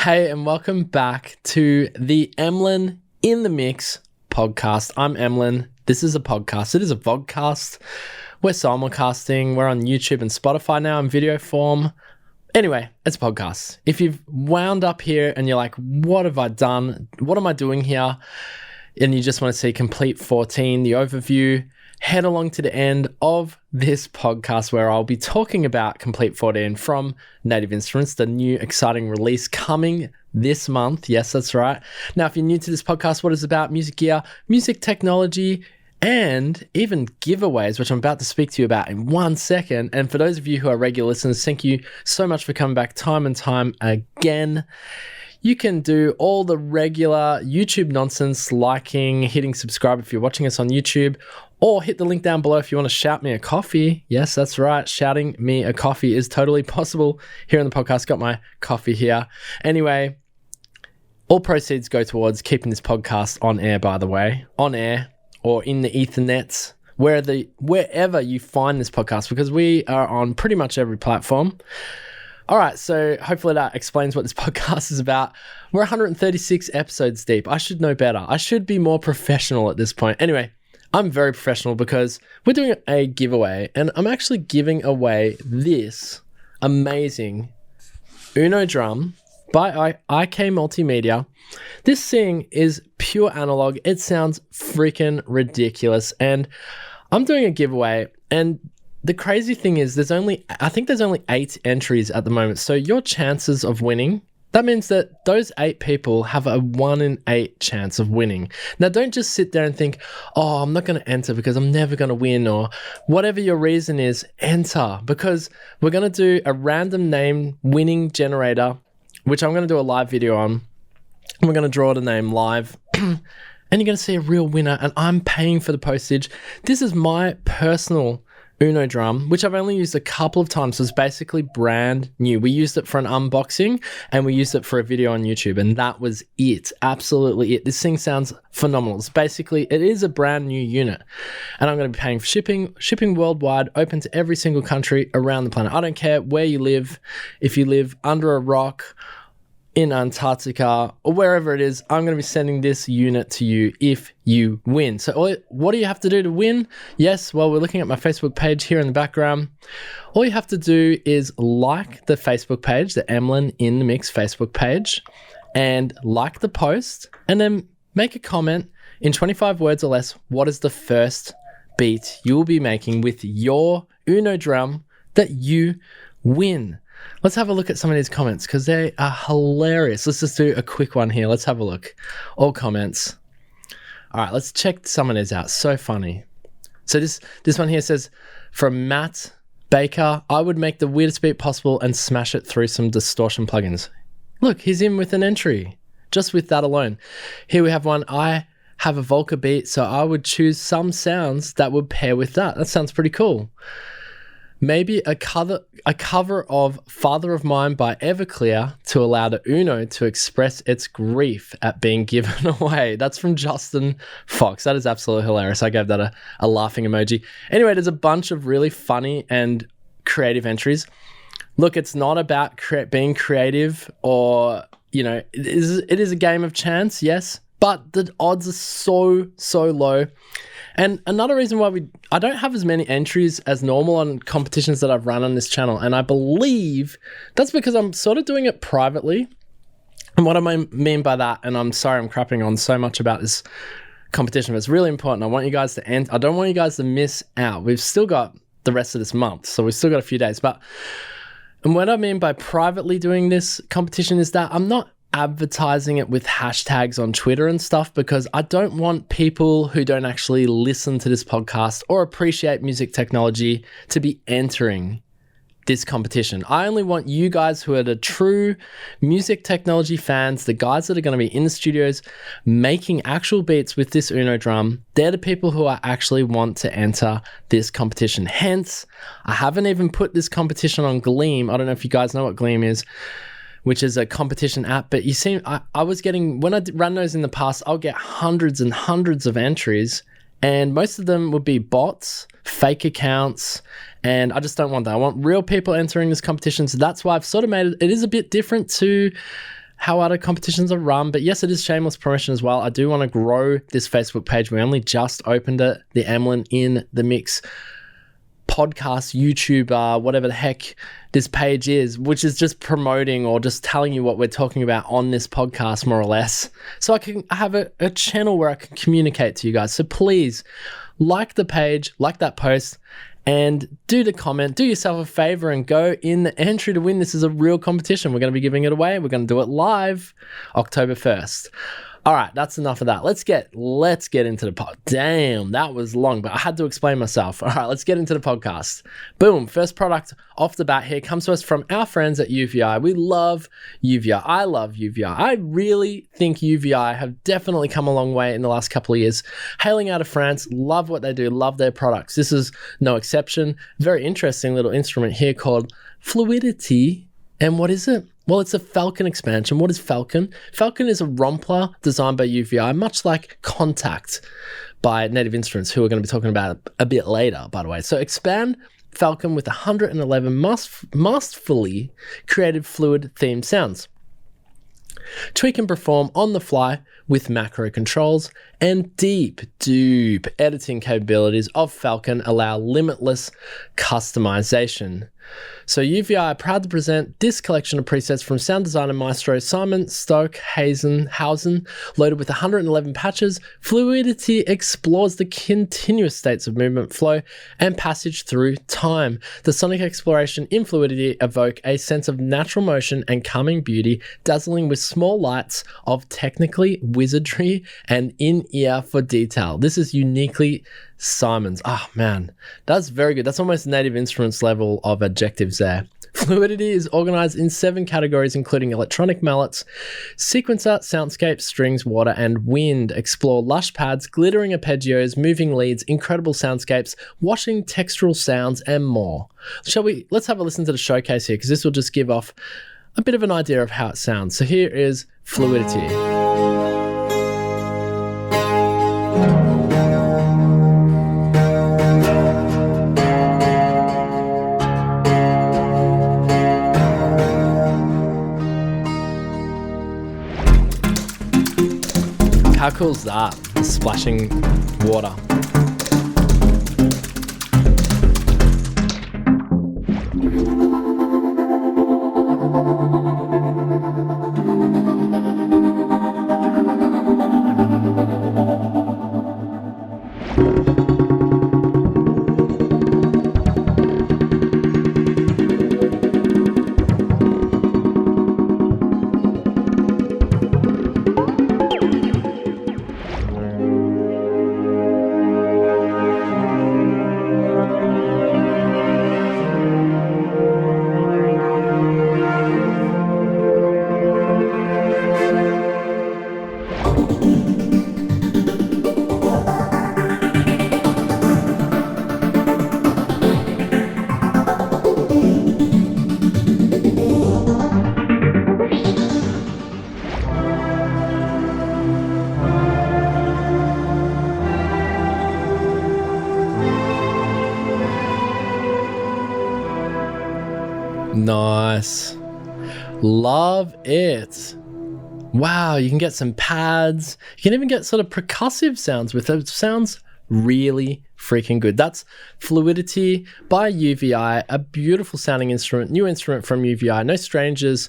Hey, and welcome back to the Emlyn in the Mix podcast. I'm Emlyn. This is a podcast. It is a vodcast. We're simulcasting. We're on YouTube and Spotify now in video form. Anyway, it's a podcast. If you've wound up here and you're like, what have I done? What am I doing here? And you just want to see Complete 14, the overview, head along to the end of this podcast where I'll be talking about Complete 14 from Native Instruments, the new exciting release coming this month. Yes, that's right. Now, if you're new to this podcast, what it's about, music gear, music technology, and even giveaways, which I'm about to speak to you about in 1 second. And for those of you who are regular listeners, thank you so much for coming back time and time again. You can do all the regular YouTube nonsense, liking, hitting subscribe if you're watching us on YouTube, or hit the link down below if you want to shout me a coffee. Yes, that's right. Shouting me a coffee is totally possible here on the podcast. Got my coffee here. Anyway, all proceeds go towards keeping this podcast on air, by the way, on air or in the ethernets, wherever you find this podcast, because we are on pretty much every platform. All right, so hopefully that explains what this podcast is about. We're 136 episodes deep. I should know better. I should be more professional at this point. Anyway, I'm very professional because we're doing a giveaway, and I'm actually giving away this amazing Uno drum by IK Multimedia. This thing is pure analog. It sounds freaking ridiculous, and I'm doing a giveaway, and the crazy thing is I think there's only 8 entries at the moment. So your chances of winning, that means that those 8 people have a 1 in 8 chance of winning. Now, don't just sit there and think, oh, I'm not going to enter because I'm never going to win, or whatever your reason is, enter, because we're going to do a random name winning generator, which I'm going to do a live video on. And we're going to draw the name live. And you're going to see a real winner, and I'm paying for the postage. This is my personal Uno drum, which I've only used a couple of times. So it's basically brand new. We used it for an unboxing and we used it for a video on YouTube, and that was it. Absolutely it. This thing sounds phenomenal. It is a brand new unit, and I'm going to be paying for shipping worldwide, open to every single country around the planet. I don't care where you live. If you live under a rock, in Antarctica, or wherever it is, I'm going to be sending this unit to you if you win. So what do you have to do to win? Yes, well, we're looking at my Facebook page here in the background. All you have to do is like the Facebook page, the Emlyn in the Mix Facebook page, and like the post, and then make a comment in 25 words or less. What is the first beat you will be making with your Uno drum that you win? Let's have a look at some of these comments because they are hilarious. Let's just do a quick one here. Let's have a look. All comments. All right, let's check some of these out. So funny. So this one here says, from Matt Baker, I would make the weirdest beat possible and smash it through some distortion plugins. Look, he's in with an entry just with that alone. Here we have one. I have a Volca beat, so I would choose some sounds that would pair with that. That sounds pretty cool. Maybe a cover of Father of Mine by Everclear to allow the Uno to express its grief at being given away. That's from Justin Fox. That is absolutely hilarious. I gave that a laughing emoji. Anyway, there's a bunch of really funny and creative entries. Look, it's not about being creative or, it is a game of chance, yes, but the odds are so low. And another reason why I don't have as many entries as normal on competitions that I've run on this channel, and I believe that's because I'm sort of doing it privately. And what I mean by that, and I'm sorry I'm crapping on so much about this competition, but it's really important. I want you guys to I don't want you guys to miss out. We've still got the rest of this month, so we've still got a few days. And what I mean by privately doing this competition is that I'm not advertising it with hashtags on Twitter and stuff, because I don't want people who don't actually listen to this podcast or appreciate music technology to be entering this competition. I only want you guys who are the true music technology fans, the guys that are going to be in the studios making actual beats with this Uno drum. They're the people who I actually want to enter this competition. Hence, I haven't even put this competition on Gleam. I don't know if you guys know what Gleam is, which is a competition app. But you see, I was getting, when I run those in the past, I'll get hundreds and hundreds of entries, and most of them would be bots, fake accounts, and I just don't want that. I want real people entering this competition. So that's why I've sort of made it is a bit different to how other competitions are run. But yes, it is shameless promotion as well. I do want to grow this Facebook page. We only just opened it, the Emlyn in the Mix podcast, YouTube, whatever the heck this page is, which is just promoting or just telling you what we're talking about on this podcast, more or less. So I can have a channel where I can communicate to you guys. So please like the page, like that post, and do the comment. Do yourself a favor and go in the entry to win. This is a real competition. We're going to be giving it away. We're going to do it live October 1st. All right, that's enough of that. Let's get into the pod. Damn, that was long, but I had to explain myself. All right, let's get into the podcast. Boom, first product off the bat here comes to us from our friends at UVI. We love UVI. I love UVI. I really think UVI have definitely come a long way in the last couple of years. Hailing out of France, love what they do, love their products. This is no exception. Very interesting little instrument here called Fluidity. And what is it? Well, it's a Falcon expansion. What is Falcon? Falcon is a Rompler designed by UVI, much like Kontakt by Native Instruments, who we're going to be talking about a bit later, by the way. So expand Falcon with 111 masterfully created fluid-themed sounds. Tweak and perform on the fly with macro controls, and deep editing capabilities of Falcon allow limitless customization. So UVI are proud to present this collection of presets from sound designer maestro Simon Stokeshausen. Loaded with 111 patches, Fluidity explores the continuous states of movement, flow, and passage through time. The sonic exploration in Fluidity evoke a sense of natural motion and calming beauty, dazzling with small lights of technically wizardry and in-ear for detail. This is uniquely Simon's. Oh man, that's very good. That's almost Native Instruments level of adjectives there. Fluidity is organized in 7 categories, including electronic mallets, sequencer, soundscape, strings, water, and wind. Explore lush pads, glittering arpeggios, moving leads, incredible soundscapes, washing textural sounds, and more. Let's have a listen to the showcase here, because this will just give off a bit of an idea of how it sounds. So here is Fluidity. How cool is that? The splashing water. Nice. Love it. Wow, you can get some pads. You can even get sort of percussive sounds with it. It sounds really freaking good. That's Fluidity by UVI, a beautiful sounding instrument, new instrument from UVI. No strangers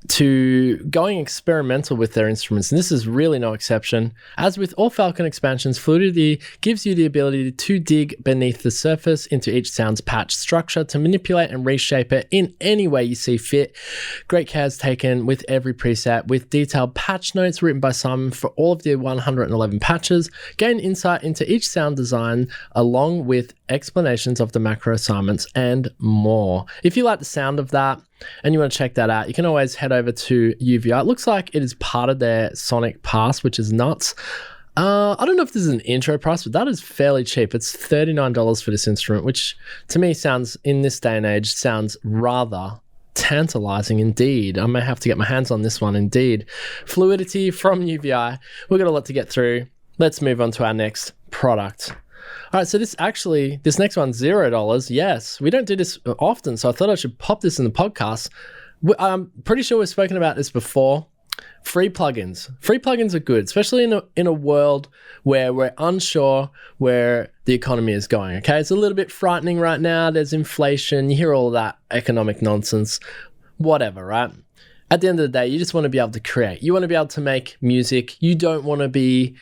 to going experimental with their instruments, and this is really no exception. As with all Falcon expansions, Fluidity gives you the ability to dig beneath the surface into each sound's patch structure to manipulate and reshape it in any way you see fit. Great care is taken with every preset, with detailed patch notes written by Simon for all of the 111 patches. Gain insight into each sound design along with explanations of the macro assignments and more. If you like the sound of that and you want to check that out, you can always head over to UVI. It looks like it is part of their Sonic Pass, which is nuts. I don't know if this is an intro price, but that is fairly cheap. It's $39 for this instrument, which to me sounds, in this day and age, sounds rather tantalizing indeed. I may have to get my hands on this one indeed. Fluidity from UVI. We've got a lot to get through. Let's move on to our next product. All right, so this next one's $0. Yes, we don't do this often, so I thought I should pop this in the podcast. I'm pretty sure we've spoken about this before. free plugins. Free plugins are good, especially in a world where we're unsure where the economy is going, okay? It's a little bit frightening right now. There's inflation. You hear all that economic nonsense, whatever, right? At the end of the day, you just want to be able to create. You want to be able to make music. You don't want to be,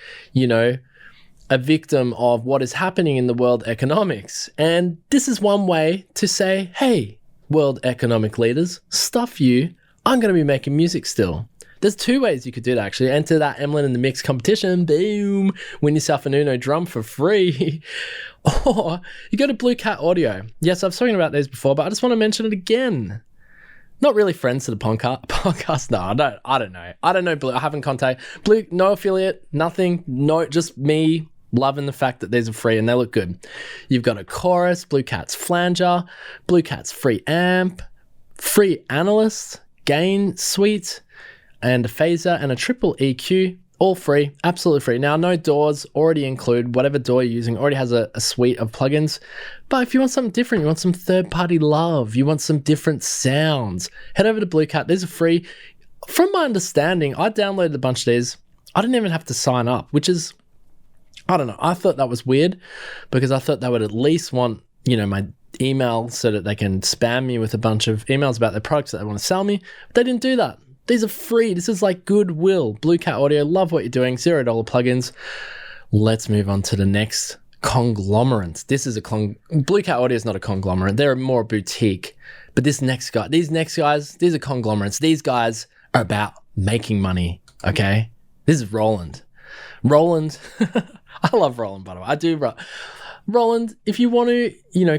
a victim of what is happening in the world economics. And this is one way to say, hey, world economic leaders, stuff you. I'm going to be making music still. There's two ways you could do that, actually. Enter that Emlyn in the Mix competition. Boom. Win yourself an Uno drum for free. Or you go to Bluecat Audio. Yes, I've spoken about these before, but I just want to mention it again. Not really friends to the podcast. No, I don't know. I don't know Blue. I haven't contacted Blue. No affiliate, nothing. No, just me loving the fact that these are free and they look good. You've got a chorus, Bluecat's flanger, Bluecat's free amp, free analyst, gain suite, and a phaser and a triple EQ, all free, absolutely free. Now, no DAWs already include, whatever DAW you're using already has a suite of plugins. But if you want something different, you want some third-party love, you want some different sounds, head over to Bluecat. These are free. From my understanding, I downloaded a bunch of these. I didn't even have to sign up, which is, I don't know. I thought that was weird because I thought they would at least want, my email so that they can spam me with a bunch of emails about their products that they want to sell me. But they didn't do that. These are free. This is like goodwill. Bluecat Audio, love what you're doing. $0 plugins. Let's move on to the next conglomerate. This is Bluecat Audio is not a conglomerate. They're more boutique. But these next guys, these are conglomerates. These guys are about making money, okay? This is Roland. Roland, I love Roland, by the way. I do. Roland, if you want to,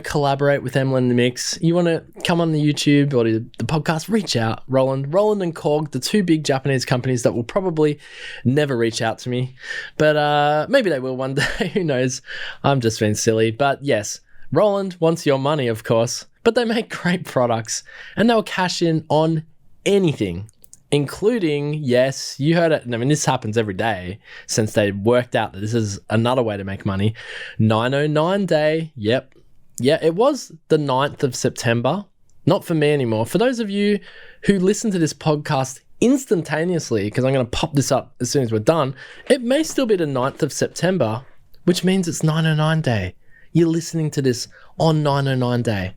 collaborate with Emlyn in the Mix, you want to come on the YouTube or the podcast, reach out. Roland and Korg, the two big Japanese companies that will probably never reach out to me. But maybe they will one day. Who knows? I'm just being silly. But yes, Roland wants your money, of course. But they make great products. And they'll cash in on anything. Including, yes, you heard it. I mean, this happens every day since they worked out that this is another way to make money. 909 day. Yep. Yeah, it was the 9th of September. Not for me anymore. For those of you who listen to this podcast instantaneously, because I'm going to pop this up as soon as we're done, it may still be the 9th of September, which means it's 909 day. You're listening to this on 909 day.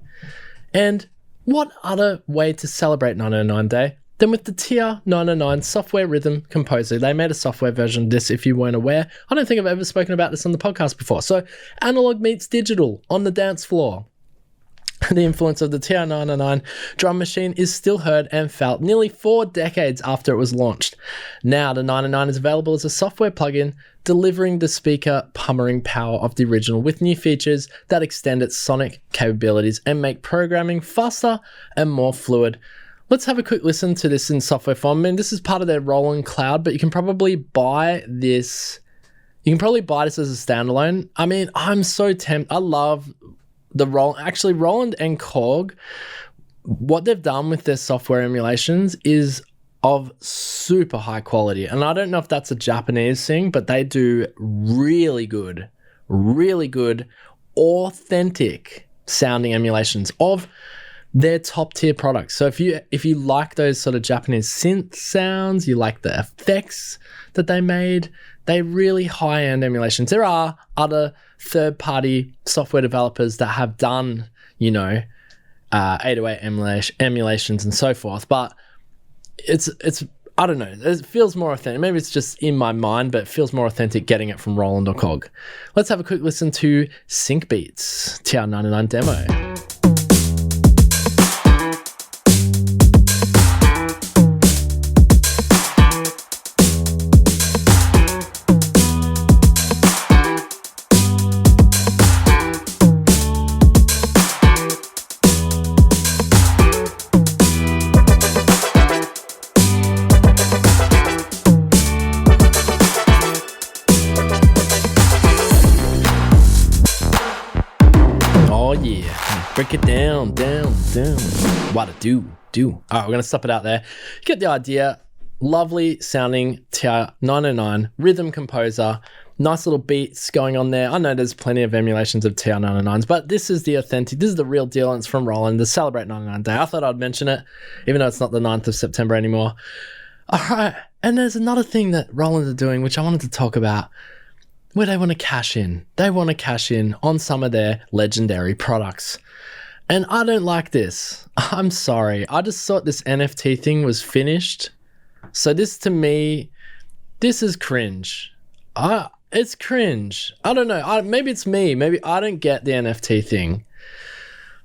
And what other way to celebrate 909 day? Then with the Tier 909 software rhythm composer, they made a software version of this if you weren't aware. I don't think I've ever spoken about this on the podcast before. So analog meets digital on the dance floor. The influence of the Tier 909 drum machine is still heard and felt nearly 4 decades after it was launched. Now the 909 is available as a software plugin, delivering the speaker pummering power of the original with new features that extend its sonic capabilities and make programming faster and more fluid. Let's have a quick listen to this in software form. I mean, this is part of their Roland Cloud, but you can probably buy this. You can probably buy this as a standalone. I mean, I'm so tempted. I love the Roland. Actually, Roland and Korg, what they've done with their software emulations is of super high quality. And I don't know if that's a Japanese thing, but they do really good, authentic sounding emulations of their top tier products. So if you like those sort of Japanese synth sounds, you like the effects that they made, they really high end emulations. There are other third party software developers that have done, 808 emulations and so forth, but it's I don't know, it feels more authentic. Maybe it's just in my mind, but it feels more authentic getting it from Roland or Korg. Let's have a quick listen to Sync Beats TR99 demo. Break it down. What to do. All right, we're going to stop it out there. Get the idea. Lovely sounding Tier 909 rhythm composer. Nice little beats going on there. I know there's plenty of emulations of Tier 909s, but this is the authentic, this is the real deal, and it's from Roland, the Celebrate 99 Day. I thought I'd mention it, even though it's not the 9th of September anymore. All right. And there's another thing that Roland are doing, which I wanted to talk about, where they want to cash in. They want to cash in on some of their legendary products. And I don't like this. I'm sorry. I just thought this NFT thing was finished. So this, to me, this is cringe. It's cringe. I don't know. Maybe it's me. Maybe I don't get the NFT thing.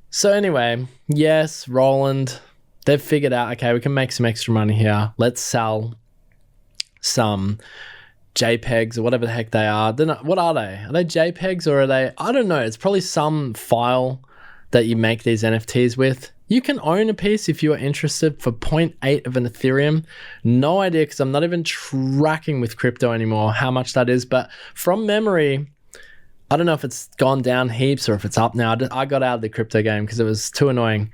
So anyway, yes, Roland, they've figured out, okay, we can make some extra money here. Let's sell some JPEGs or whatever the heck they are. What are they? Are they JPEGs or are they? I don't know. It's probably some file that you make these NFTs with. You can own a piece if you are interested for 0.8 of an Ethereum. No idea, because I'm not even tracking with crypto anymore how much that is. But from memory, I don't know if it's gone down heaps or if it's up now. I got out of the crypto game because it was too annoying.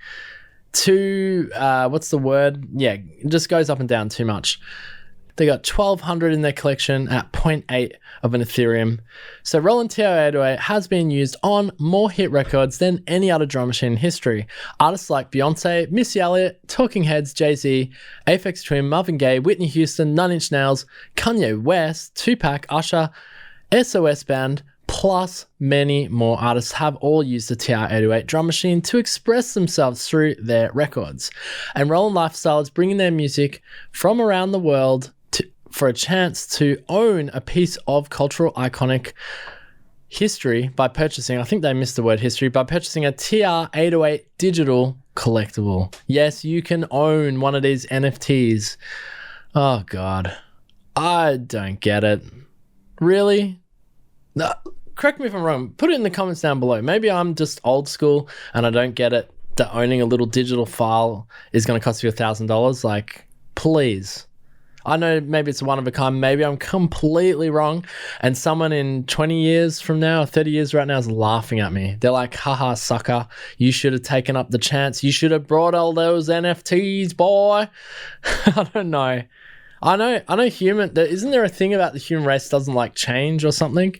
What's the word? Yeah, it just goes up and down too much. They got 1,200 in their collection at 0.8 of an Ethereum. So Roland TR-808 has been used on more hit records than any other drum machine in history. Artists like Beyonce, Missy Elliott, Talking Heads, Jay-Z, Aphex Twin, Marvin Gaye, Whitney Houston, Nine Inch Nails, Kanye West, Tupac, Usher, SOS Band, plus many more artists have all used the TR-808 drum machine to express themselves through their records. And Roland Lifestyle is bringing their music from around the world for a chance to own a piece of cultural iconic history by purchasing, I think they missed the word history, by purchasing a TR-808 digital collectible. Yes, you can own one of these NFTs. Oh God, I don't get it. Really? No, correct me if I'm wrong. Put it in the comments down below. Maybe I'm just old school and I don't get it, that owning a little digital file is going to cost you $1,000. Like, please. I know maybe it's one of a kind. Maybe I'm completely wrong. And someone in 20 years from now, or 30 years right now is laughing at me. They're like, haha, sucker. You should have taken up the chance. You should have brought all those NFTs, boy. I don't know. I know human, isn't there a thing about the human race doesn't like change or something?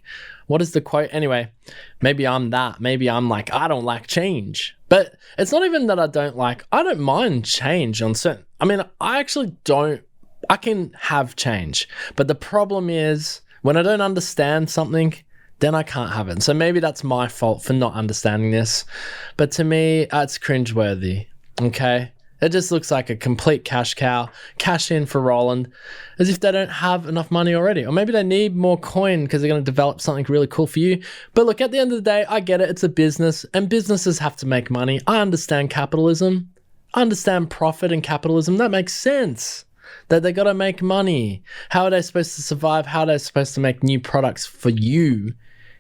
What is the quote? Anyway, maybe I'm that. Maybe I'm like, I don't like change. But it's not even that I don't mind change on certain, I can have change, but the problem is when I don't understand something, then I can't have it. So maybe that's my fault for not understanding this, but to me, it's cringeworthy, okay? It just looks like a complete cash cow, cash in for Roland, as if they don't have enough money already. Or maybe they need more coin because they're going to develop something really cool for you. But look, at the end of the day, I get it. It's a business and businesses have to make money. I understand capitalism. I understand profit and capitalism. That makes sense. That they got to make money. How are they supposed to survive? How are they supposed to make new products for you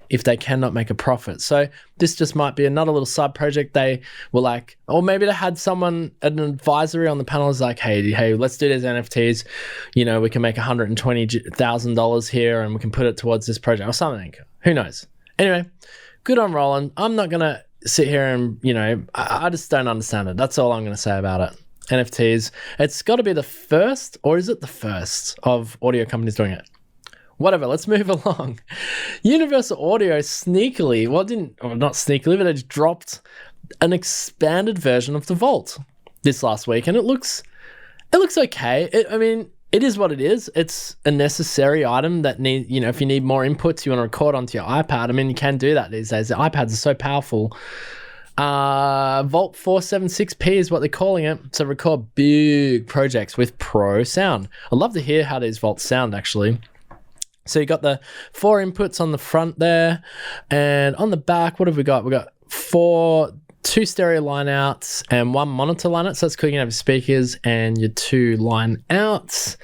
if they cannot make a profit? So this just might be another little side project. They were like, or maybe they had someone, an advisory on the panel is like, hey, let's do these NFTs. You know, we can make $120,000 here and we can put it towards this project or something. Who knows? Anyway, good on Roland. I'm not going to sit here and, I just don't understand it. That's all I'm going to say about it. NFTs. It's got to be the first, or is it the first of audio companies doing it? Whatever, let's move along. Universal Audio sneakily, not sneakily, but they dropped an expanded version of the Vault this last week, and it looks okay. It is what it is. It's a necessary item that if you need more inputs, you want to record onto your iPad. You can do that these days. The iPads are so powerful. Vault 476p is what they're calling it. So record big projects with pro sound. I'd love to hear how these Vaults sound actually. So you got the 4 inputs on the front there, and on the back, what have we got? We got 2 stereo line outs and 1 monitor line out. So that's cool. You can have your speakers and your 2 line outs.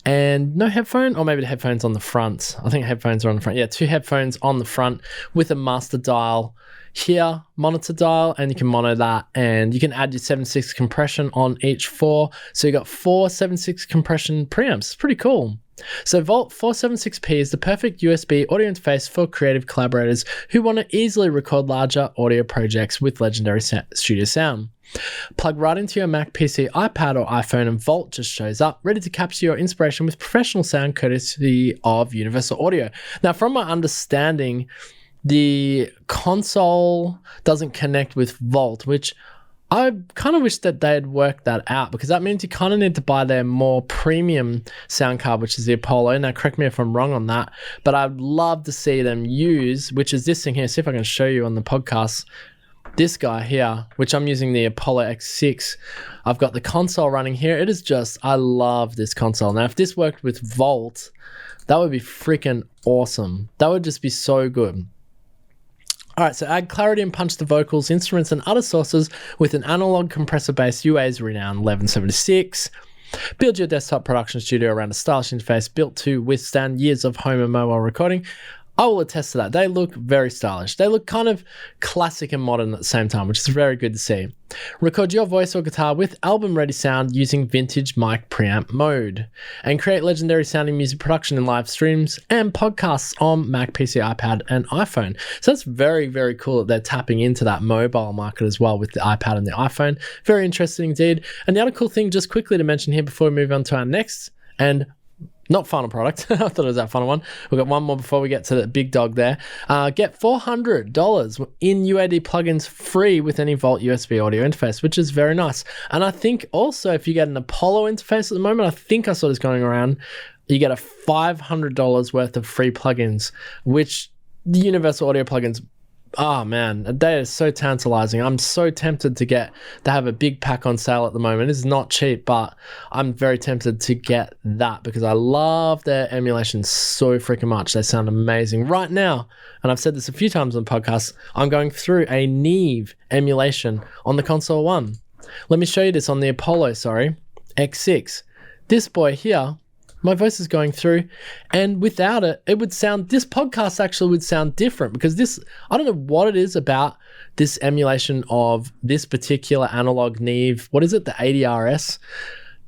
And no headphone, or maybe the headphones on the front. I think headphones are on the front. Yeah, 2 headphones on the front with a master dial here, monitor dial, and you can mono that, and you can add your 7.6 compression on each 4. So you got 4 7.6 compression preamps. It's pretty cool. So Vault 476p is the perfect USB audio interface for creative collaborators who want to easily record larger audio projects with legendary studio sound. Plug right into your Mac, PC, iPad, or iPhone, and Vault just shows up, ready to capture your inspiration with professional sound courtesy of Universal Audio. Now, from my understanding, the console doesn't connect with Vault, which I kind of wish that they'd worked that out, because that means you kind of need to buy their more premium sound card, which is the Apollo. Now, correct me if I'm wrong on that, but I'd love to see them use, which is this thing here. See if I can show you on the podcast. This guy here, which I'm using the Apollo X6. I've got the console running here. It is just, I love this console. Now, if this worked with Volt, that would be freaking awesome. That would just be so good. All right, so add clarity and punch to vocals, instruments, and other sources with an analog compressor-based UA's renowned 1176. Build your desktop production studio around a stylish interface built to withstand years of home and mobile recording. I will attest to that. They look very stylish. They look kind of classic and modern at the same time, which is very good to see. Record your voice or guitar with album-ready sound using vintage mic preamp mode. And create legendary sounding music production in live streams and podcasts on Mac, PC, iPad, and iPhone. So that's very, very cool that they're tapping into that mobile market as well with the iPad and the iPhone. Very interesting indeed. And the other cool thing, just quickly to mention here before we move on to our next and not final product. I thought it was that final one. We've got one more before we get to the big dog there. Get $400 in UAD plugins free with any Volt USB audio interface, which is very nice. And I think also if you get an Apollo interface at the moment, I think I saw this going around, you get a $500 worth of free plugins, which the Universal Audio plugins, oh man, they are so tantalizing. I'm so tempted to have a big pack on sale at the moment. It's not cheap, but I'm very tempted to get that because I love their emulation so freaking much. They sound amazing right now. And I've said this a few times on podcasts. I'm going through a Neve emulation on the Console 1. Let me show you this on the Apollo, X6. This boy here, my voice is going through, and without it, this podcast actually would sound different because I don't know what it is about this emulation of this particular analog Neve. What is it? The 80RS?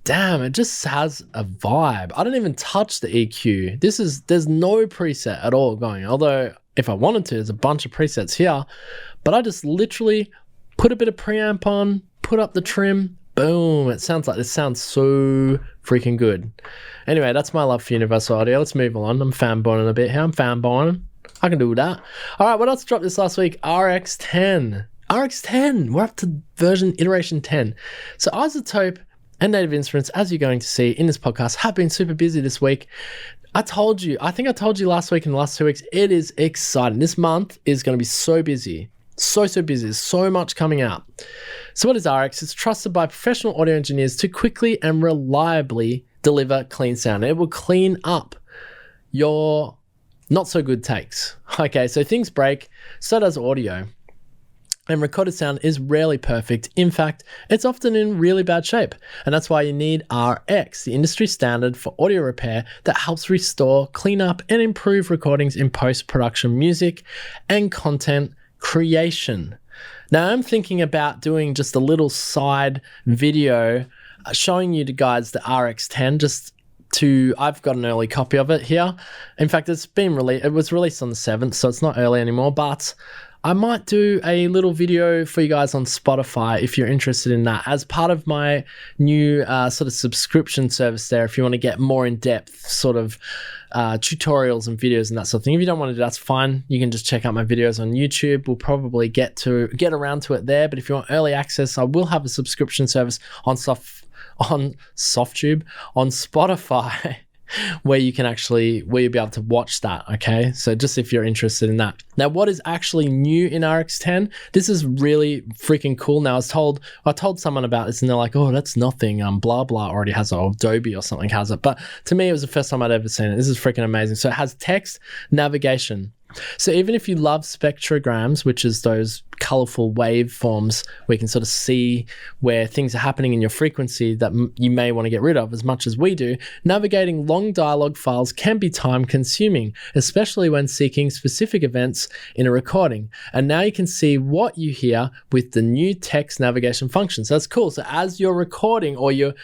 Damn, it just has a vibe. I don't even touch the EQ. There's no preset at all going, although if I wanted to, there's a bunch of presets here, but I just literally put a bit of preamp on, put up the trim, boom. This sounds so freaking good. Anyway, that's my love for Universal Audio. Let's move on. I'm fanboying a bit here. I'm fanboying. I can do that. All right, what else dropped this last week? RX10. RX10. We're up to iteration 10. So iZotope and Native Instruments, as you're going to see in this podcast, have been super busy this week. I think I told you last week and the last 2 weeks, it is exciting. This month is going to be so busy. So busy. There's so much coming out. So what is RX? It's trusted by professional audio engineers to quickly and reliably deliver clean sound. It will clean up your not so good takes. Okay, so things break, so does audio. And recorded sound is rarely perfect. In fact, it's often in really bad shape. And that's why you need RX, the industry standard for audio repair that helps restore, clean up, and improve recordings in post-production music and content creation. Now, I'm thinking about doing just a little side video showing you guys the RX10 I've got an early copy of it here. In fact, it was released on the 7th, so it's not early anymore, but I might do a little video for you guys on Spotify if you're interested in that as part of my new sort of subscription service there. If you want to get more in-depth sort of tutorials and videos and that sort of thing. If you don't want to do that, that's fine. You can just check out my videos on YouTube. We'll probably get around to it there. But if you want early access, I will have a subscription service on Spotify where you'll be able to watch that, okay? So just if you're interested in that. Now, what is actually new in RX10? This is really freaking cool. Now, I told someone about this and they're like, oh, that's nothing. Blah, blah already has it, or Adobe or something has it. But to me, it was the first time I'd ever seen it. This is freaking amazing. So it has text navigation. So even if you love spectrograms, which is those colorful waveforms where you can sort of see where things are happening in your frequency that you may want to get rid of as much as we do, navigating long dialogue files can be time consuming, especially when seeking specific events in a recording. And now you can see what you hear with the new text navigation function. So that's cool. So as you're recording or you're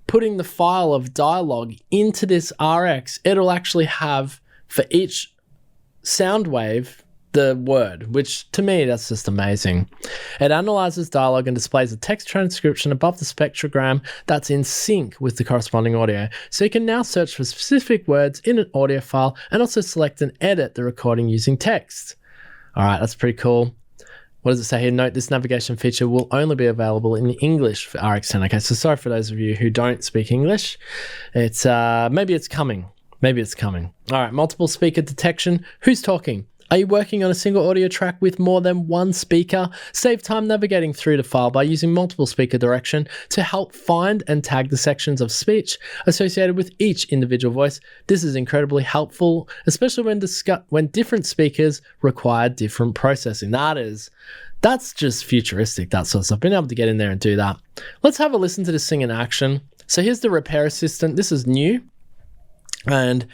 putting the file of dialogue into this RX, it'll actually have for each sound wave the word, which to me, that's just amazing. It analyzes dialogue and displays a text transcription above the spectrogram that's in sync with the corresponding audio. So you can now search for specific words in an audio file and also select and edit the recording using text. All right, that's pretty cool. what does it say here? Note this navigation feature will only be available in English for RX10. Okay, so sorry for those of you who don't speak English. It's maybe it's coming. Maybe it's coming. All right, multiple speaker detection. Who's talking? Are you working on a single audio track with more than one speaker? Save time navigating through the file by using multiple speaker direction to help find and tag the sections of speech associated with each individual voice. This is incredibly helpful, especially when different speakers require different processing. That's just futuristic, that sort of stuff. Being able to get in there and do that. Let's have a listen to this thing in action. So here's the repair assistant. This is new. And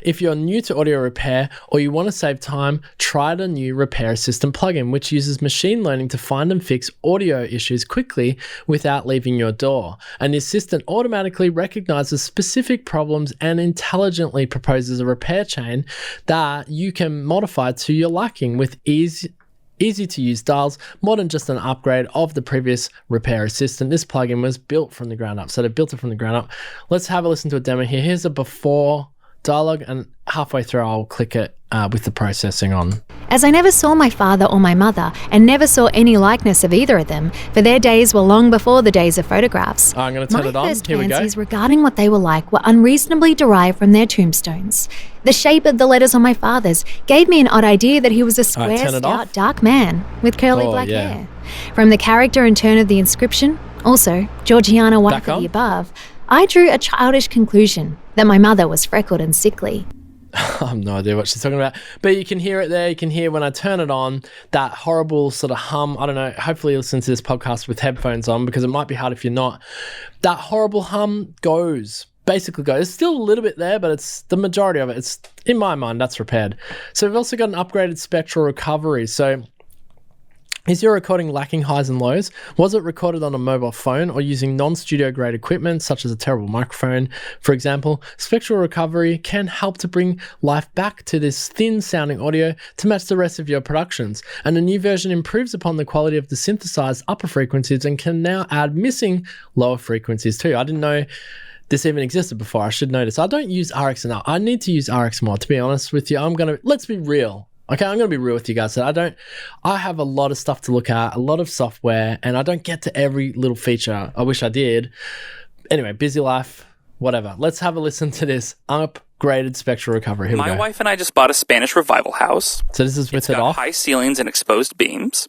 if you're new to audio repair or you want to save time, try the new Repair Assistant plugin, which uses machine learning to find and fix audio issues quickly without leaving your door. And the assistant automatically recognizes specific problems and intelligently proposes a repair chain that you can modify to your liking with easy to use dials, more than just an upgrade of the previous Repair Assistant. This plugin was built from the ground up. So they built it from the ground up. Let's have a listen to a demo here. Here's a before dialogue, and halfway through I'll click it with the processing on. As I never saw my father or my mother, and never saw any likeness of either of them, for their days were long before the days of photographs. I'm going to turn it on. My Here we first go. fancies regarding what they were like were unreasonably derived from their tombstones. The shape of the letters on my father's gave me an odd idea that he was a square, stout, dark man with curly black hair. From the character and turn of the inscription, also Georgiana, wife of the above, I drew a childish conclusion that my mother was freckled and sickly. I have no idea what she's talking about, but you can hear it there. You can hear when I turn it on, that horrible sort of hum. I don't know. Hopefully you listen to this podcast with headphones on, because it might be hard if you're not. That horrible hum basically goes. It's still a little bit there, but it's the majority of it. It's, in my mind, that's repaired. So we've also got an upgraded spectral recovery. So is your recording lacking highs and lows? Was it recorded on a mobile phone or using non-studio grade equipment, such as a terrible microphone? For example, spectral recovery can help to bring life back to this thin sounding audio to match the rest of your productions. And the new version improves upon the quality of the synthesized upper frequencies and can now add missing lower frequencies too. I didn't know this even existed before. I should know this. I don't use RX enough. I need to use RX more, to be honest with you. Let's be real. Okay, I'm going to be real with you guys. I have a lot of stuff to look at, a lot of software, and I don't get to every little feature. I wish I did. Anyway, busy life, whatever. Let's have a listen to this upgraded spectral recovery. Here we go. My wife and I just bought a Spanish revival house. So this is with it off. It's got high ceilings and exposed beams.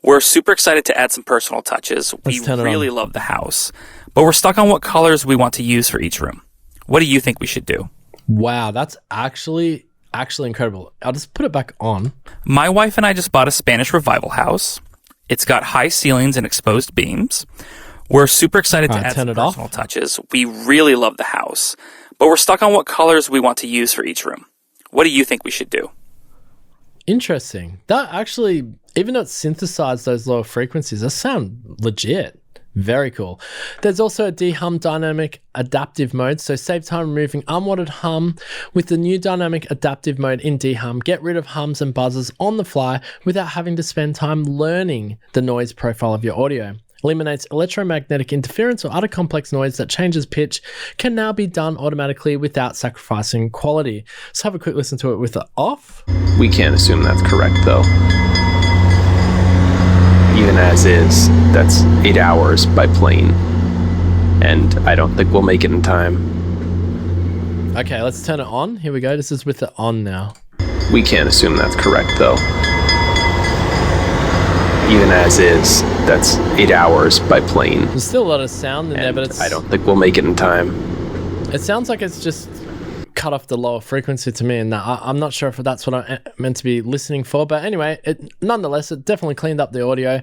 We're super excited to add some personal touches. We really love the house, but we're stuck on what colors we want to use for each room. What do you think we should do? Wow, that's actually incredible. I'll just put it back on. My wife and I just bought a Spanish revival house. It's got high ceilings and exposed beams. We're super excited to add some personal touches. We really love the house, but we're stuck on what colors we want to use for each room. What do you think we should do? Interesting. That actually, even though it's synthesized those lower frequencies, that sound legit. Very cool. There's also a de-hum dynamic adaptive mode, so save time removing unwanted hum with the new dynamic adaptive mode in de-hum. Get rid of hums and buzzes on the fly without having to spend time learning the noise profile of your audio. Eliminates electromagnetic interference or other complex noise that changes pitch, can now be done automatically without sacrificing quality. Let's have a quick listen to it with it off. We can't assume that's correct though. Even as is, that's 8 hours by plane. And I don't think we'll make it in time. Okay, let's turn it on. Here we go. This is with it on now. We can't assume that's correct though. Even as is, that's 8 hours by plane. There's still a lot of sound in there, but I don't think we'll make it in time. It sounds like it's just cut off the lower frequency to me, and I'm not sure if that's what I'm meant to be listening for, but anyway, nonetheless, it definitely cleaned up the audio.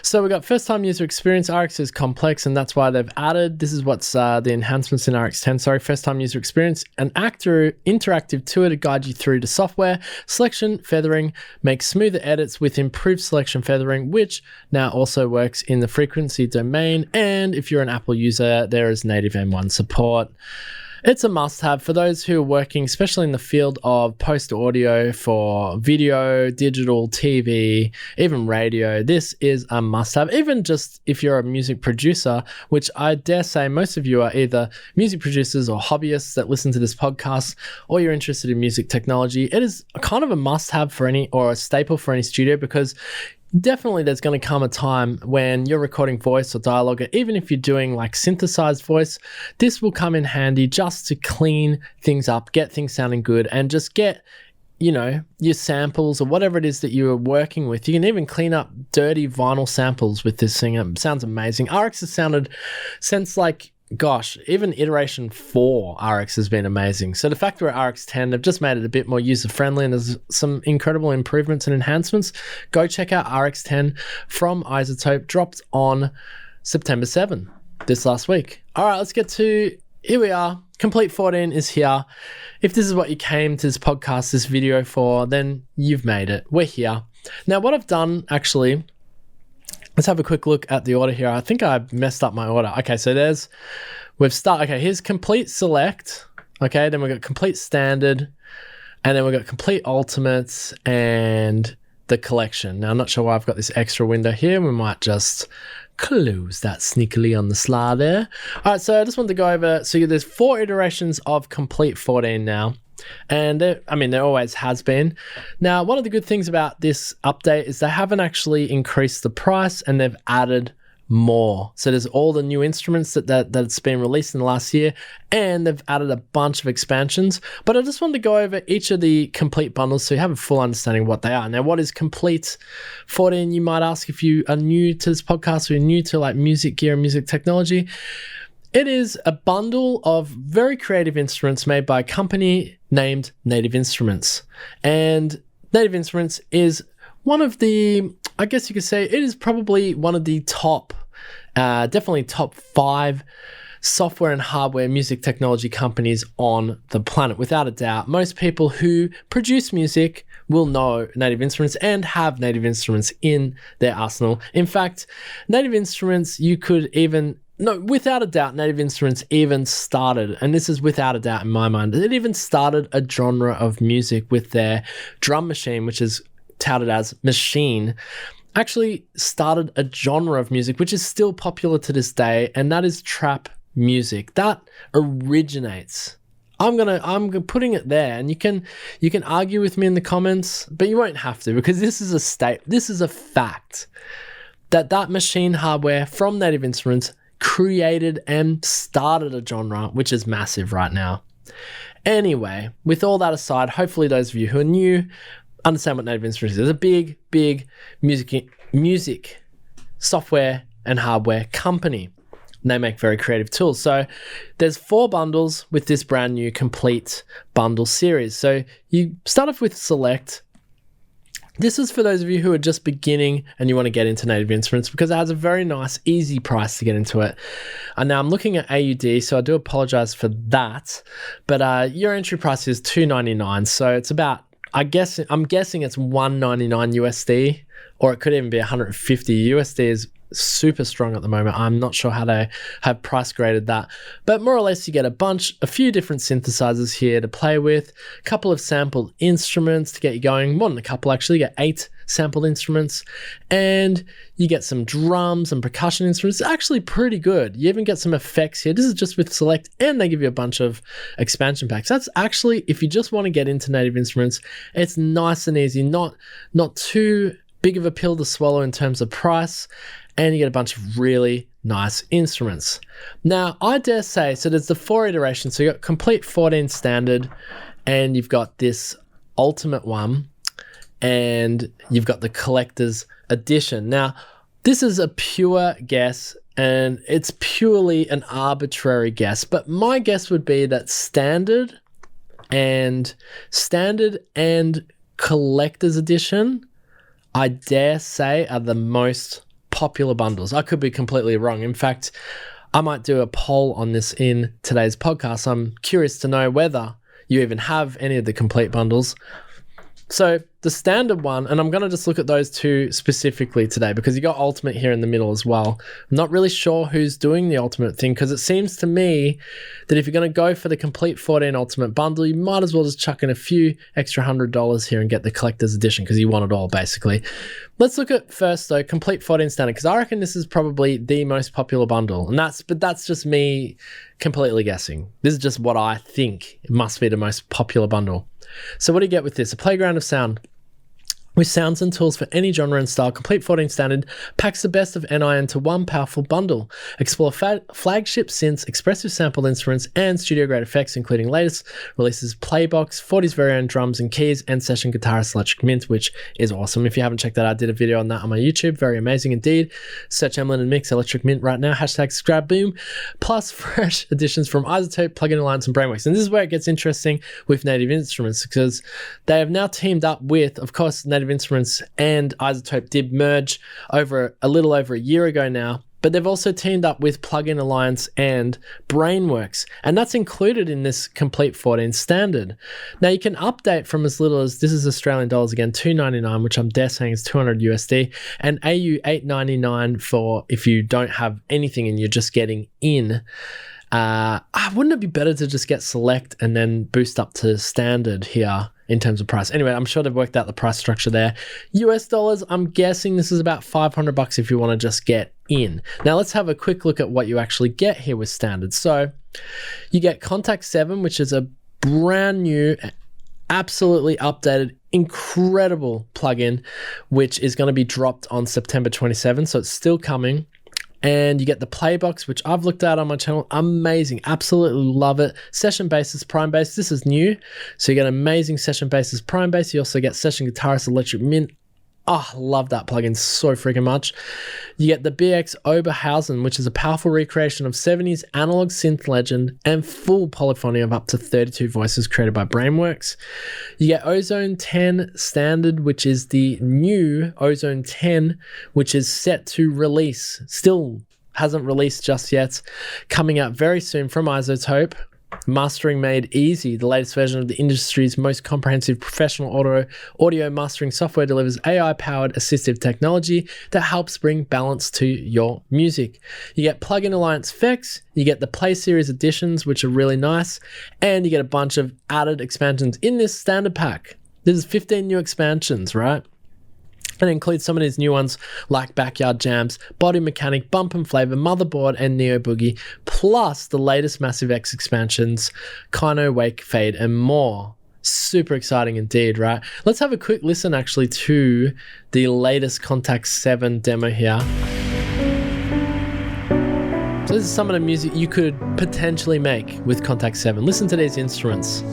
So we got first time user experience. RX is complex, and that's why they've added, this is what's the enhancements in RX10, first time user experience, an interactive tour to guide you through the software, selection, feathering, make smoother edits with improved selection feathering, which now also works in the frequency domain, and if you're an Apple user, there is native M1 support. It's a must-have for those who are working, especially in the field of post-audio for video, digital, TV, even radio. This is a must-have, even just if you're a music producer, which I dare say most of you are either music producers or hobbyists that listen to this podcast, or you're interested in music technology. It is kind of a must-have for any, or a staple for any studio, because definitely there's going to come a time when you're recording voice or dialogue, or even if you're doing like synthesized voice, this will come in handy just to clean things up, get things sounding good, and just get, you know, your samples or whatever it is that you're working with. You can even clean up dirty vinyl samples with this thing. It sounds amazing. RX has sounded since like, gosh, even iteration 4 RX has been amazing. So the fact we're at RX 10, they've just made it a bit more user-friendly, and there's some incredible improvements and enhancements. Go check out RX 10 from iZotope, dropped on September 7, this last week. All right, let's get to, here we are. Komplete 14 is here. If this is what you came to this podcast, this video for, then you've made it. We're here. Now, what I've done, actually, let's have a quick look at the order here. I think I messed up my order. Okay, so here's Komplete Select. Okay, then we've got Komplete Standard, and then we've got Komplete Ultimates and the Collection. Now, I'm not sure why I've got this extra window here. We might just close that sneakily on the sly there. All right, so I just wanted to go over, so there's 4 iterations of Komplete 14 now. And there always has been. Now, one of the good things about this update is they haven't actually increased the price, and they've added more. So there's all the new instruments that's been released in the last year, and they've added a bunch of expansions. But I just wanted to go over each of the Komplete bundles so you have a full understanding of what they are. Now, what is Komplete 14? You might ask if you are new to this podcast or you're new to like music gear and music technology. It is a bundle of very creative instruments made by a company named Native Instruments. And Native Instruments is one of the, I guess you could say, it is probably one of the top, definitely top 5 software and hardware music technology companies on the planet, without a doubt. Most people who produce music will know Native Instruments and have Native Instruments in their arsenal. In fact, Native Instruments, without a doubt, Native Instruments even started, and this is without a doubt in my mind, it even started a genre of music with their drum machine, which is touted as Machine, actually started a genre of music which is still popular to this day, and that is trap music. That originates. I'm putting it there, and you can argue with me in the comments, but you won't have to, because this is a fact that machine hardware from Native Instruments created and started a genre which is massive right now. Anyway, with all that aside, hopefully those of you who are new understand what Native Instruments is. It's a big music software and hardware company. And they make very creative tools. So there's 4 bundles with this brand new Komplete bundle series. So you start off with Select. This is for those of you who are just beginning and you want to get into Native Instruments, because it has a very nice, easy price to get into it. And now I'm looking at AUD, so I do apologize for that. But your entry price is $299. So it's about, I'm guessing it's $199 USD, or it could even be $150 USD. Is super strong at the moment. I'm not sure how they have price graded that, but more or less you get a few different synthesizers here to play with, a couple of sampled instruments to get you going, more than a couple actually. You get 8 sampled instruments, and you get some drums and percussion instruments. It's actually pretty good. You even get some effects here. This is just with Select, and they give you a bunch of expansion packs. That's actually, if you just want to get into Native Instruments, it's nice and easy, not too big of a pill to swallow in terms of price, and you get a bunch of really nice instruments. Now, I dare say, so there's the 4 iterations. So you got Komplete 14 Standard, and you've got this Ultimate one, and you've got the Collector's Edition. Now, this is a pure guess, and it's purely an arbitrary guess, but my guess would be that Standard and Collector's Edition, I dare say, are the most popular bundles. I could be completely wrong. In fact, I might do a poll on this in today's podcast. I'm curious to know whether you even have any of the Komplete bundles. So the Standard one, and I'm going to just look at those 2 specifically today, because you got Ultimate here in the middle as well. I'm not really sure who's doing the Ultimate thing, because it seems to me that if you're going to go for the Komplete 14 Ultimate bundle, you might as well just chuck in a few extra $100 here and get the Collector's Edition, because you want it all basically. Let's look at first though Komplete 14 Standard, because I reckon this is probably the most popular bundle, and that's just me completely guessing. This is just what I think it must be the most popular bundle. So what do you get with this? A Playground of Sound. With sounds and tools for any genre and style, Komplete 14 Standard packs the best of NI into one powerful bundle. Explore flagship synths, expressive sampled instruments, and studio-grade effects, including latest releases Playbox, 40's very own drums and keys, and session guitarist Electric Mint, which is awesome. If you haven't checked that out, I did a video on that on my YouTube. Very amazing indeed. Search Emlyn and Mix Electric Mint right now. #subscribe boom. Plus fresh additions from iZotope, Plugin Alliance, and Brainworks. And this is where it gets interesting with Native Instruments, because they have now teamed up with, of course, Native Instruments and iZotope did merge over a little over a year ago now, but they've also teamed up with Plugin Alliance and Brainworks, and that's included in this Komplete 14 Standard. Now you can update from as little as, this is Australian dollars again, $2.99, which I'm dare saying is 200 USD, and AU $8.99 for if you don't have anything and you're just getting in. Wouldn't it be better to just get Select and then boost up to Standard here in terms of price? Anyway, I'm sure they've worked out the price structure there. US dollars, I'm guessing this is about $500 if you want to just get in. Now let's have a quick look at what you actually get here with Standard. So you get Kontakt 7, which is a brand new, absolutely updated, incredible plugin, which is going to be dropped on September 27th. So it's still coming. And you get the Playbox, which I've looked at on my channel. Amazing. Absolutely love it. Session bass, prime bass. This is new. So you get amazing session bass, prime bass. You also get session guitarist Electric Mint. Oh, love that plugin so freaking much. You get the BX Oberhausen, which is a powerful recreation of 70s analog synth legend and full polyphony of up to 32 voices created by Brainworks. You get Ozone 10 Standard, which is the new Ozone 10, which is set to release. Still hasn't released just yet. Coming out very soon from iZotope. Mastering Made Easy, the latest version of the industry's most comprehensive professional audio mastering software, delivers AI-powered assistive technology that helps bring balance to your music. You get Plugin Alliance effects, you get the Play Series editions, which are really nice, and you get a bunch of added expansions in this standard pack. This is 15 new expansions, right? And it includes some of these new ones like Backyard Jams, Body Mechanic, Bump and Flavor, Motherboard, and Neo Boogie, plus the latest Massive X expansions, Kino, Wake, Fade, and more. Super exciting indeed, right? Let's have a quick listen actually to the latest Kontakt 7 demo here. So this is some of the music you could potentially make with Kontakt 7. Listen to these instruments.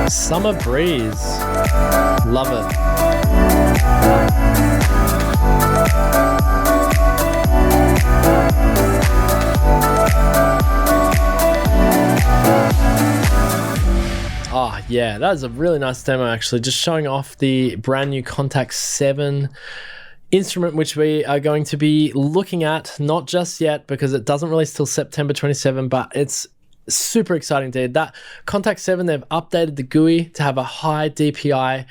Summer Breeze. Love it. Oh, yeah, that is a really nice demo actually, just showing off the brand new Kontakt 7 instrument, which we are going to be looking at, not just yet because it doesn't release till September 27, but it's super exciting, dude. That Kontakt 7, they've updated the GUI to have a high DPI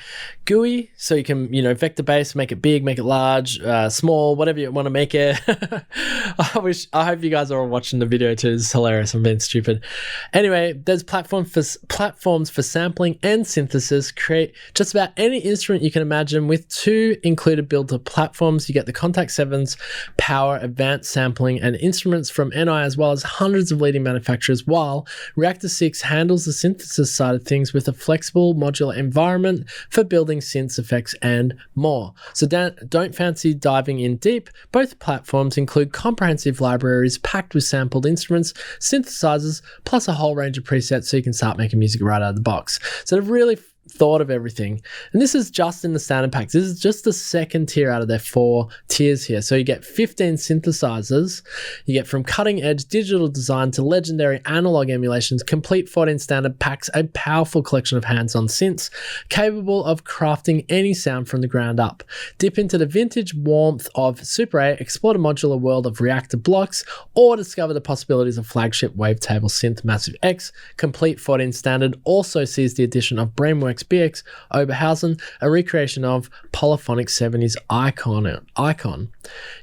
GUI, so you can, vector base, make it big, make it large, small, whatever you want to make it. I hope you guys are all watching the video too. It's hilarious. I'm being stupid. Anyway, there's platforms for sampling and synthesis. Create just about any instrument you can imagine with 2 included built-up platforms. You get the Kontakt 7's power, advanced sampling, and instruments from NI, as well as hundreds of leading manufacturers, while Reactor 6 handles the synthesis side of things with a flexible modular environment for building synths, effects, and more. So don't fancy diving in deep. Both platforms include comprehensive libraries packed with sampled instruments, synthesizers, plus a whole range of presets so you can start making music right out of the box. So they've really thought of everything. And this is just in the standard packs. This is just the second tier out of their 4 tiers here. So you get 15 synthesizers. You get from cutting edge digital design to legendary analog emulations, Komplete 14 standard packs a powerful collection of hands-on synths capable of crafting any sound from the ground up. Dip into the vintage warmth of Super 8, explore the modular world of reactor blocks, or discover the possibilities of flagship wavetable synth Massive X. Komplete 14 standard also sees the addition of Brainworks BX Oberhausen, a recreation of polyphonic 70s icon.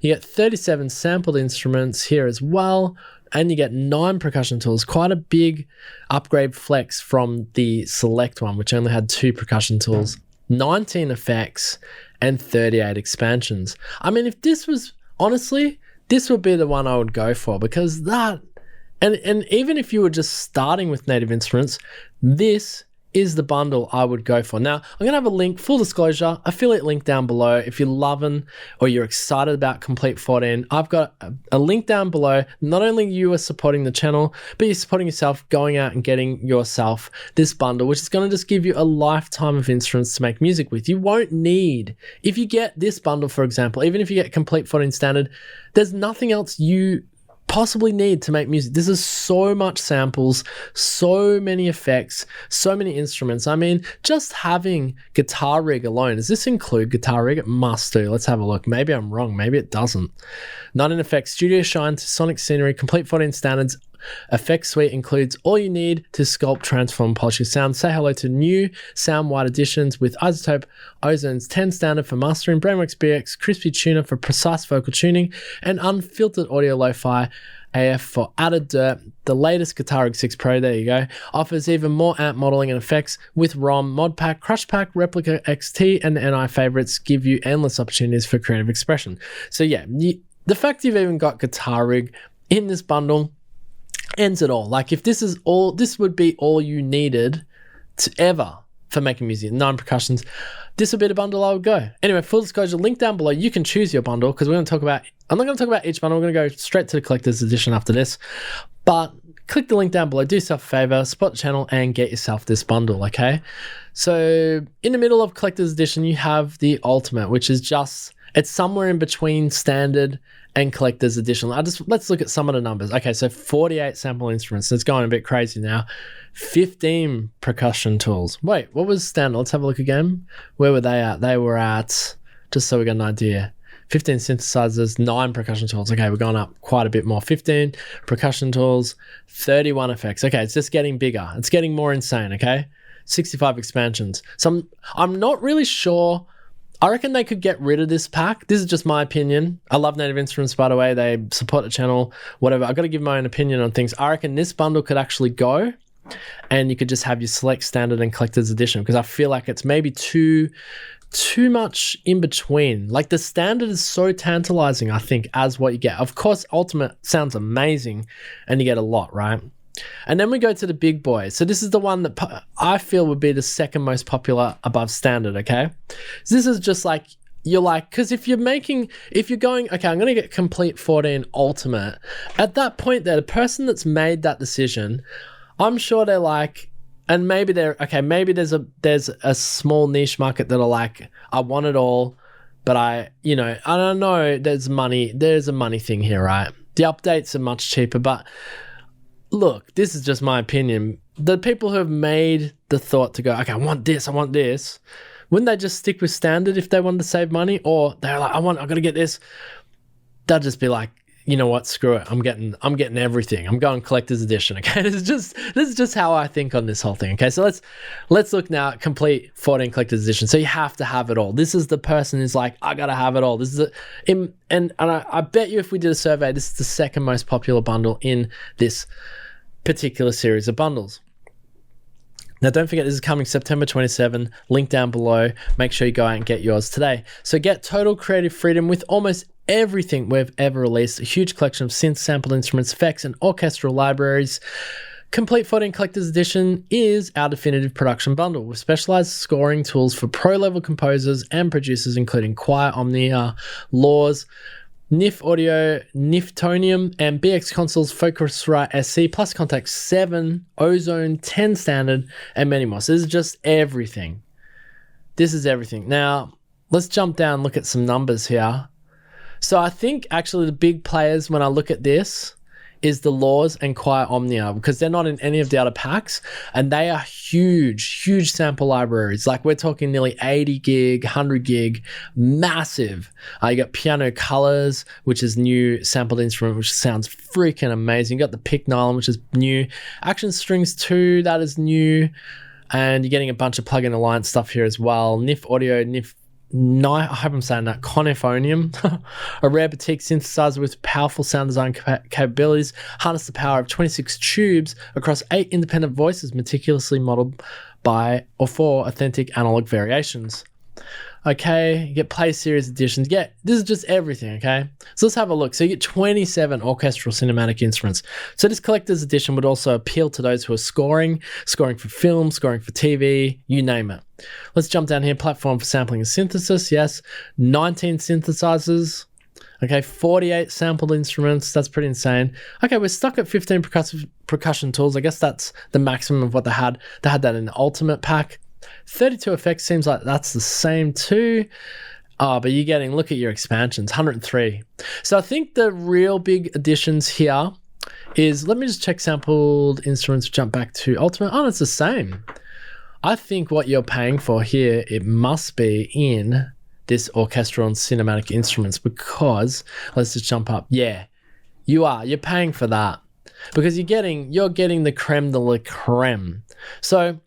You get 37 sampled instruments here as well, and you get 9 percussion tools. Quite a big upgrade flex from the Select one, which only had 2 percussion tools, 19 effects, and 38 expansions. I mean, if this was, honestly, this would be the one I would go for, because that, and even if you were just starting with native instruments, this is the bundle I would go for. Now, I'm going to have a link, full disclosure, affiliate link down below. If you're loving or you're excited about Komplete 14, I've got a link down below. Not only you are supporting the channel, but you're supporting yourself going out and getting yourself this bundle, which is going to just give you a lifetime of instruments to make music with. You won't need, if you get this bundle, for example, even if you get Komplete 14 standard, there's nothing else you possibly need to make music. This is so much samples, so many effects, so many instruments. I mean, just having Guitar Rig alone, does this include Guitar Rig? It must do. Let's have a look. Maybe I'm wrong. Maybe it doesn't. Not in effects, Studio Shine to Sonic Scenery, Komplete 14 standards. Effect Suite includes all you need to sculpt, transform, polish your sound. Say hello to new sound-wide additions with iZotope, Ozone's 10 standard for mastering, Brainworks BX, Crispy Tuner for precise vocal tuning, and unfiltered audio lo-fi AF for added dirt. The latest Guitar Rig 6 Pro, there you go, offers even more amp modeling and effects with ROM, Mod Pack, Crush Pack, Replica XT, and NI favorites give you endless opportunities for creative expression. So yeah, the fact you've even got Guitar Rig in this bundle ends it all. Like, if this is all, this would be all you needed to ever for making music, 9 percussions, this would be the bundle I would go. Anyway, full disclosure, link down below. You can choose your bundle, because we're going to talk about, I'm not going to talk about each bundle. We're going to go straight to the collector's edition after this, but click the link down below, do yourself a favor, support the channel, and get yourself this bundle, okay? So in the middle of collector's edition, you have the ultimate, which is just, it's somewhere in between standard and collector's edition. Let's look at some of the numbers. Okay, so 48 sample instruments. It's going a bit crazy now. 15 percussion tools. Wait, what was standard? Let's have a look again. Where were they at? They were at, just so we got an idea, 15 synthesizers, 9 percussion tools. Okay, we're going up quite a bit more. 15 percussion tools, 31 effects. Okay, it's just getting bigger. It's getting more insane, okay? 65 expansions. So I'm not really sure. I reckon they could get rid of this pack. This is just my opinion. I love Native Instruments, by the way. They support the channel, whatever. I've got to give my own opinion on things. I reckon this bundle could actually go, and you could just have your Select, Standard, and Collector's Edition, because I feel like it's maybe too much in between. Like, the Standard is so tantalizing, I think, as what you get. Of course, Ultimate sounds amazing, and you get a lot, right? And then we go to the big boy. So this is the one that I feel would be the second most popular above standard, okay? So this is just like, you're like, because if you're going, okay, I'm going to get Komplete 14 Ultimate, at that point there, the person that's made that decision, I'm sure they're like, and maybe they're, okay, maybe there's a small niche market that are like, I want it all, but I don't know, there's a money thing here, right? The updates are much cheaper, but look, this is just my opinion. The people who have made the thought to go, okay, I want this, wouldn't they just stick with standard if they wanted to save money? Or they're like, I've got to get this. They'll just be like, you know what, screw it. I'm getting everything. I'm going collector's edition. Okay. This is just how I think on this whole thing. Okay. So let's look now at Komplete 14 collector's edition. So you have to have it all. This is the person who's like, I got to have it all. This is and I bet you if we did a survey, this is the second most popular bundle in this particular series of bundles. Now, don't forget, this is coming September 27, link down below. Make sure you go out and get yours today. So get total creative freedom with almost everything we've ever released. A huge collection of synth, sample instruments, effects, and orchestral libraries. Komplete 14 Collector's Edition is our definitive production bundle with specialized scoring tools for pro-level composers and producers, including Choir, Omnia, Laws, NIF Audio, Niftonium, and BX Consoles, Focusrite SC, plus Kontakt 7, Ozone 10 standard, and many more. So this is just everything. This is everything. Now, let's jump down and look at some numbers here. So I think actually the big players when I look at this is the Laws and Quiet Omnia, because they're not in any of the other packs, and they are huge sample libraries. Like we're talking nearly 80 gig, 100 gig, massive. You got Piano Colors, which is new sampled instrument, which sounds freaking amazing. You got the Pick Nylon, which is new. Action Strings 2, that is new. And you're getting a bunch of plugin alliance stuff here as well. NIF Audio, I hope I'm saying that, Coniphonium, a rare boutique synthesizer with powerful sound design capabilities, harness the power of 26 tubes across 8 independent voices meticulously modeled by or for authentic analog variations. Okay, you get Play Series editions. This is just everything, okay? So let's have a look. So you get 27 orchestral cinematic instruments. So this collector's edition would also appeal to those who are scoring for film, scoring for TV, you name it. Let's jump down here. Platform for sampling and synthesis, yes. 19 synthesizers. Okay, 48 sampled instruments. That's pretty insane. Okay, we're stuck at 15 percussion tools. I guess that's the maximum of what they had. They had that in the Ultimate pack. 32 effects, seems like that's the same too. But you're getting, look at your expansions, 103. So I think the real big additions here is, let me just check sampled instruments, jump back to Ultimate. Oh, it's the same. I think what you're paying for here, it must be in this orchestral and cinematic instruments, because let's just jump up. Yeah, you're paying for that because you're getting the creme de la creme. So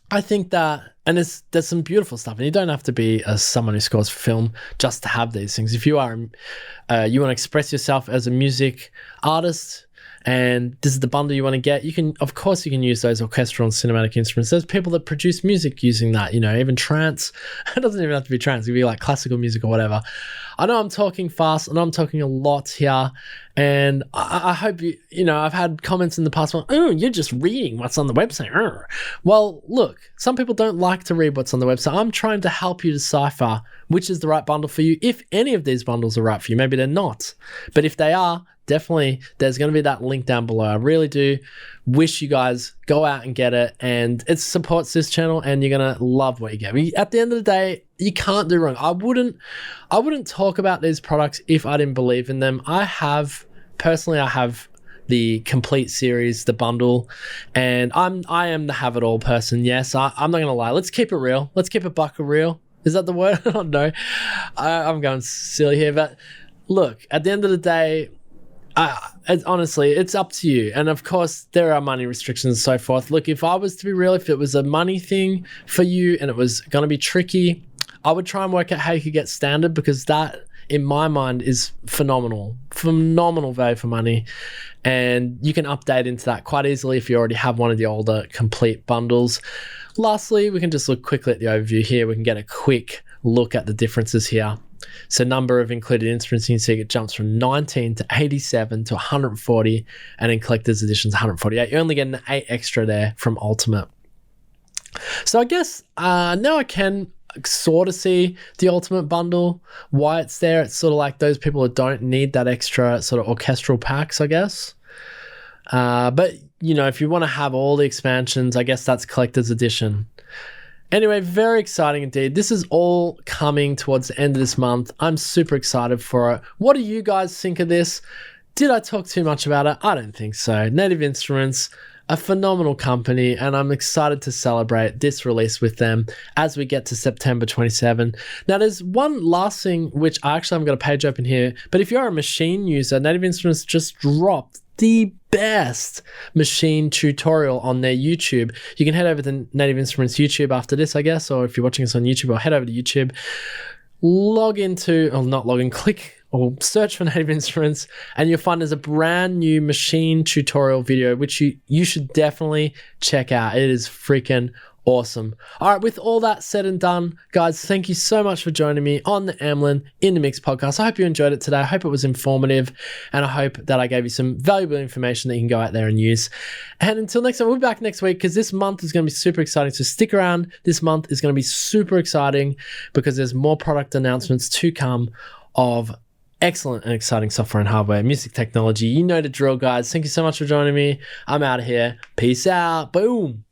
I think that, and there's some beautiful stuff, and you don't have to be someone who scores for film just to have these things. If you are, you want to express yourself as a music artist, and this is the bundle you want to get, you can use those orchestral and cinematic instruments. There's people that produce music using that, even trance. It doesn't even have to be trance. It could be like classical music or whatever. I know I'm talking fast, and I'm talking a lot here, and I hope I've had comments in the past, oh, you're just reading what's on the website. Well, look, some people don't like to read what's on the website. I'm trying to help you decipher which is the right bundle for you, if any of these bundles are right for you. Maybe they're not, but if they are, definitely there's going to be that link down below. I really do wish you guys go out and get it, and it supports this channel, and you're going to love what you get. At the end of the day, you can't do wrong. I wouldn't talk about these products if I didn't believe in them. I have the Komplete series, the bundle, and I am the have it all person. Yes, I'm not going to lie. Let's keep it real. Let's keep it buck real. Is that the word? I don't know. I'm going silly here, but look, at the end of the day, honestly, it's up to you. And of course, there are money restrictions and so forth. Look, if I was to be real, if it was a money thing for you and it was going to be tricky, I would try and work out how you could get standard, because that, in my mind, is phenomenal value for money. And you can update into that quite easily if you already have one of the older Komplete bundles. Lastly, we can just look quickly at the overview here. We can get a quick look at the differences here. So number of included instruments, you can see it jumps from 19 to 87 to 140, and in collector's editions 148. You're only getting 8 extra there from Ultimate. So I guess now I can sort of see the Ultimate bundle, why it's there. It's sort of like those people that don't need that extra sort of orchestral packs, I guess. But if you want to have all the expansions, I guess that's collector's edition. Anyway, very exciting indeed. This is all coming towards the end of this month. I'm super excited for it. What do you guys think of this? Did I talk too much about it? I don't think so. Native Instruments, a phenomenal company, and I'm excited to celebrate this release with them as we get to September 27. Now, there's one last thing, which I actually haven't got a page open here, but if you're a machine user, Native Instruments just dropped the best machine tutorial on their YouTube. You can head over to Native Instruments YouTube after this, I guess, or if you're watching us on YouTube, or head over to YouTube, click or search for Native Instruments, and you'll find there's a brand new machine tutorial video, which you should definitely check out. It is freaking awesome. All right, with all that said and done, guys, thank you so much for joining me on the Emlyn in the Mix podcast. I hope you enjoyed it today. I hope it was informative, and I hope that I gave you some valuable information that you can go out there and use. And until next time, we'll be back next week, because this month is going to be super exciting. So stick around. This month is going to be super exciting because there's more product announcements to come of excellent and exciting software and hardware, music technology. You know the drill, guys. Thank you so much for joining me. I'm out of here. Peace out. Boom.